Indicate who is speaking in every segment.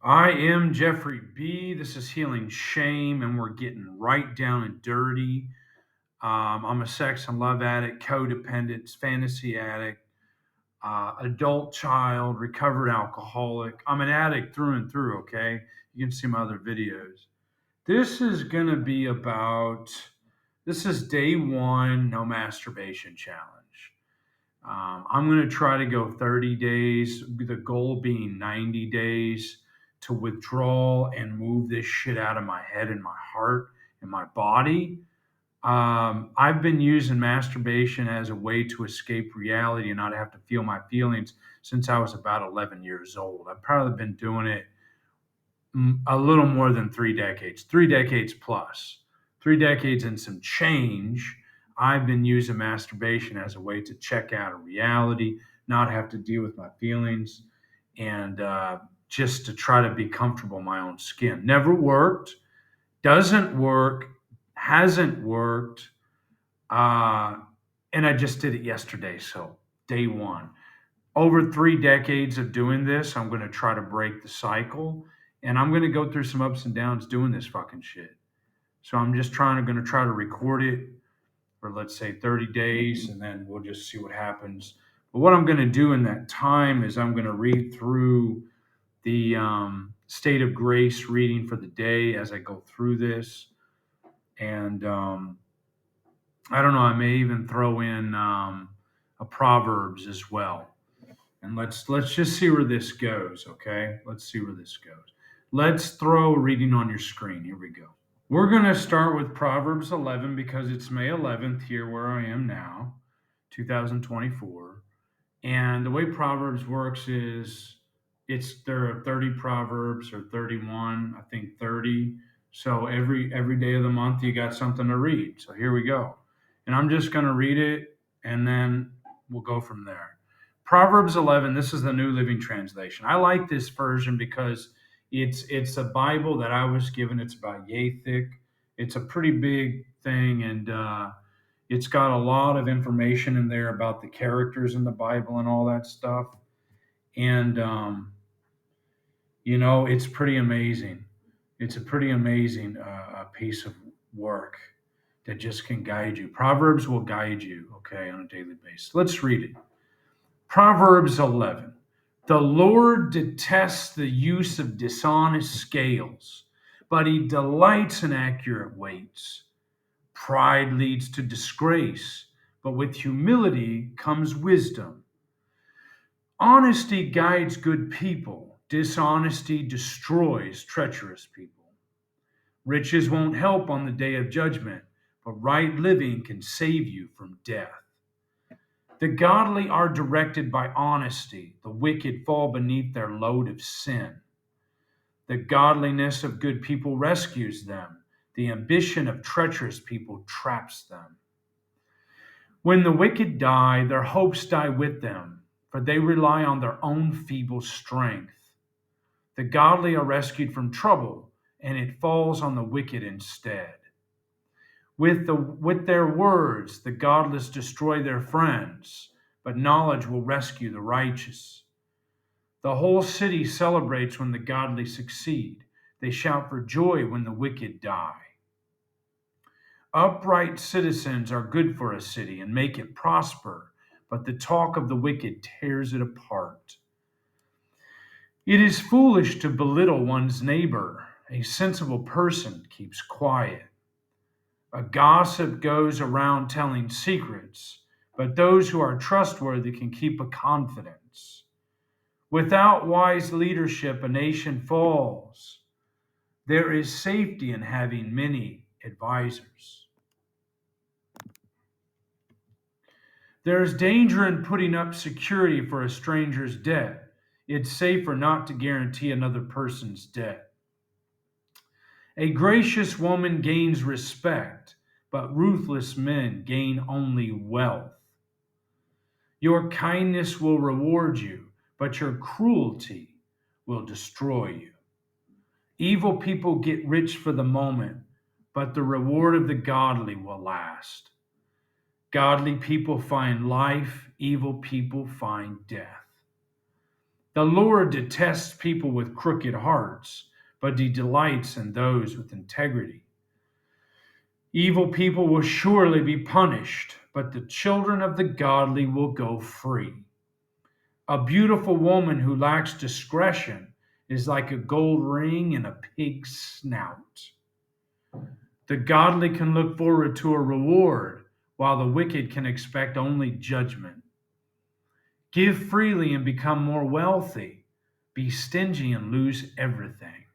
Speaker 1: I am Jeffrey B. This is Healing Shame, and we're getting right down and dirty. I'm a sex and love addict, codependent, fantasy addict, adult child, recovered alcoholic. I'm an addict through and through, okay? You can see my other videos. This is going to be about, this is day one, no masturbation challenge. I'm going to try to go 30 days, the goal being 90 days to withdraw and move this shit out of my head and my heart and my body. I've been using masturbation as a way to escape reality and not have to feel my feelings since I was about 11 years old. I've probably been doing it a little more than 3 decades, 3 decades plus, 3 decades and some change. I've been using masturbation as a way to check out of reality, not have to deal with my feelings, and just to try to be comfortable in my own skin. Never worked, doesn't work, hasn't worked, uh, and I just did it yesterday. So, day one. Over 3 decades of doing this, I'm going to try to break the cycle, and I'm going to go through some ups and downs doing this fucking shit. So I'm just going to try to record it for, let's say, 30 days, and then we'll just see what happens. But what I'm going to do in that time is I'm going to read through the State of Grace reading for the day as I go through this, and I don't know. I may even throw in a Proverbs as well. And let's just see where this goes, okay? Let's see where this goes. Let's throw reading on your screen. Here we go. We're going to start with Proverbs 11 because it's May 11th here where I am now, 2024. And the way Proverbs works is there are 30 proverbs or 31, I think 30. So every day of the month you got something to read. So here we go. And I'm just going to read it and then we'll go from there. Proverbs 11, this is the New Living Translation. I like this version because it's a Bible that I was given. It's about yay thick. It's a pretty big thing, and it's got a lot of information in there about the characters in the Bible and all that stuff. And it's pretty amazing. It's a pretty amazing piece of work that just can guide you. Proverbs will guide you, okay, on a daily basis. Let's read it. Proverbs 11. The Lord detests the use of dishonest scales, but he delights in accurate weights. Pride leads to disgrace, but with humility comes wisdom. Honesty guides good people, dishonesty destroys treacherous people. Riches won't help on the day of judgment, but right living can save you from death. The godly are directed by honesty, the wicked fall beneath their load of sin. The godliness of good people rescues them, the ambition of treacherous people traps them. When the wicked die, their hopes die with them, for they rely on their own feeble strength. The godly are rescued from trouble, and it falls on the wicked instead. With their words, the godless destroy their friends, but knowledge will rescue the righteous. The whole city celebrates when the godly succeed. They shout for joy when the wicked die. Upright citizens are good for a city and make it prosper, but the talk of the wicked tears it apart. It is foolish to belittle one's neighbor. A sensible person keeps quiet. A gossip goes around telling secrets, but those who are trustworthy can keep a confidence. Without wise leadership, a nation falls. There is safety in having many advisors. There is danger in putting up security for a stranger's debt. It's safer not to guarantee another person's debt. A gracious woman gains respect, but ruthless men gain only wealth. Your kindness will reward you, but your cruelty will destroy you. Evil people get rich for the moment, but the reward of the godly will last. Godly people find life, evil people find death. The Lord detests people with crooked hearts, but he delights in those with integrity. Evil people will surely be punished, but the children of the godly will go free. A beautiful woman who lacks discretion is like a gold ring in a pig's snout. The godly can look forward to a reward, while the wicked can expect only judgment. Give freely and become more wealthy. Be stingy and lose everything.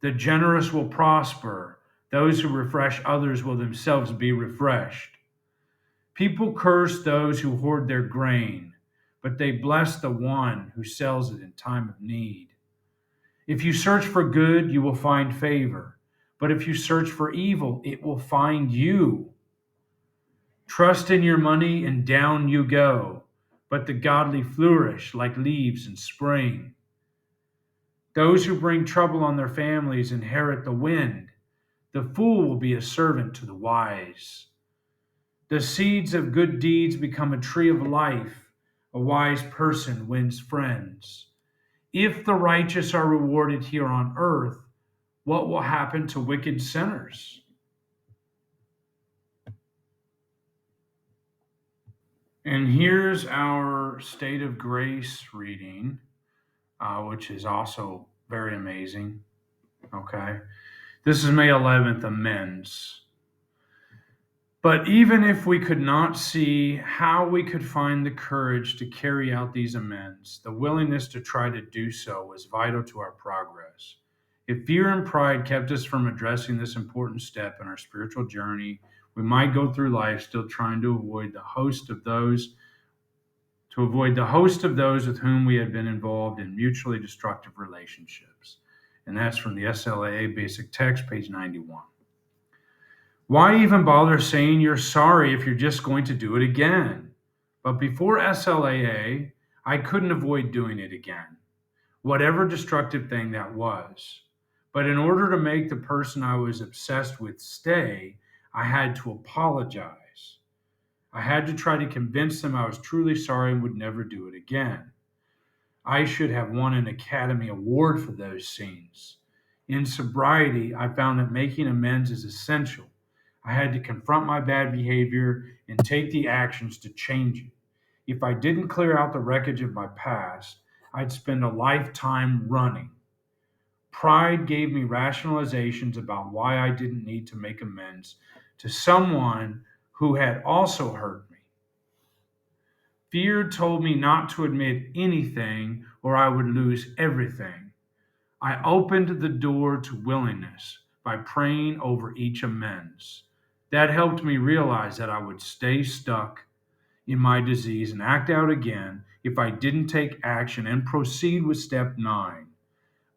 Speaker 1: The generous will prosper. Those who refresh others will themselves be refreshed. People curse those who hoard their grain, but they bless the one who sells it in time of need. If you search for good, you will find favor. But if you search for evil, it will find you. Trust in your money and down you go. But the godly flourish like leaves in spring. Those who bring trouble on their families inherit the wind. The fool will be a servant to the wise. The seeds of good deeds become a tree of life. A wise person wins friends. If the righteous are rewarded here on earth, what will happen to wicked sinners? And here's our State of Grace reading, which is also very amazing. Okay. This is May 11th, amends. But even if we could not see how we could find the courage to carry out these amends, the willingness to try to do so was vital to our progress. If fear and pride kept us from addressing this important step in our spiritual journey, we might go through life still trying to avoid the host of those with whom we had been involved in mutually destructive relationships. And that's from the SLAA Basic Text, page 91. Why even bother saying you're sorry if you're just going to do it again? But before SLAA, I couldn't avoid doing it again, whatever destructive thing that was. But in order to make the person I was obsessed with stay, I had to apologize. I had to try to convince them I was truly sorry and would never do it again. I should have won an Academy Award for those scenes. In sobriety, I found that making amends is essential. I had to confront my bad behavior and take the actions to change it. If I didn't clear out the wreckage of my past, I'd spend a lifetime running. Pride gave me rationalizations about why I didn't need to make amends to someone who had also hurt me. Fear told me not to admit anything or I would lose everything. I opened the door to willingness by praying over each amends. That helped me realize that I would stay stuck in my disease and act out again if I didn't take action and proceed with step 9.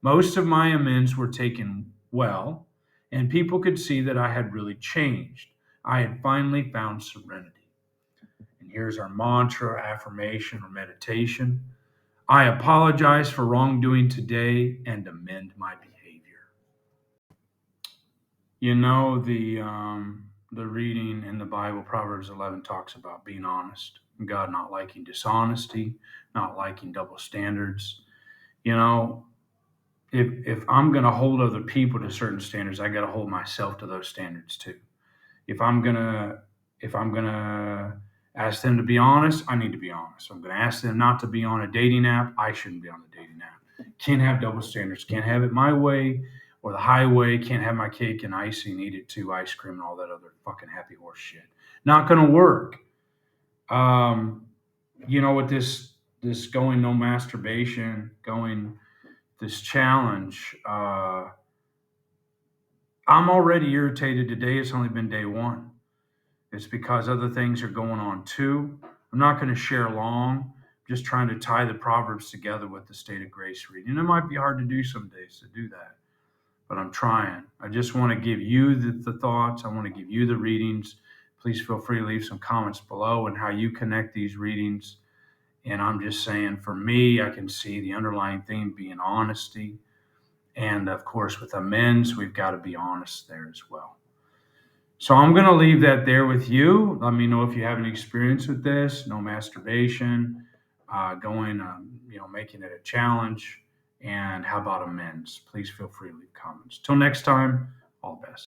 Speaker 1: Most of my amends were taken well, and people could see that I had really changed. I had finally found serenity. And here's our mantra, affirmation, or meditation. I apologize for wrongdoing today and amend my behavior. You know, the reading in the Bible, Proverbs 11, talks about being honest. God not liking dishonesty, not liking double standards. You know, if I'm going to hold other people to certain standards, I got to hold myself to those standards too. If I'm gonna ask them to be honest, I need to be honest. If I'm gonna ask them not to be on a dating app, I shouldn't be on the dating app. Can't have double standards. Can't have it my way or the highway. Can't have my cake and icing, eat it too, ice cream and all that other fucking happy horse shit. Not gonna work. With this going no masturbation, going this challenge. I'm already irritated today. It's only been day 1. It's because other things are going on too. I'm not going to share long. I'm just trying to tie the Proverbs together with the State of Grace reading. It might be hard to do some days to do that, but I'm trying. I just want to give you the thoughts. I want to give you the readings. Please feel free to leave some comments below and how you connect these readings. And I'm just saying, for me, I can see the underlying theme being honesty. And of course, with amends, we've got to be honest there as well. So I'm going to leave that there with you. Let me know if you have any experience with this. No masturbation. going, making it a challenge? And how about amends? Please feel free to leave comments. Till next time,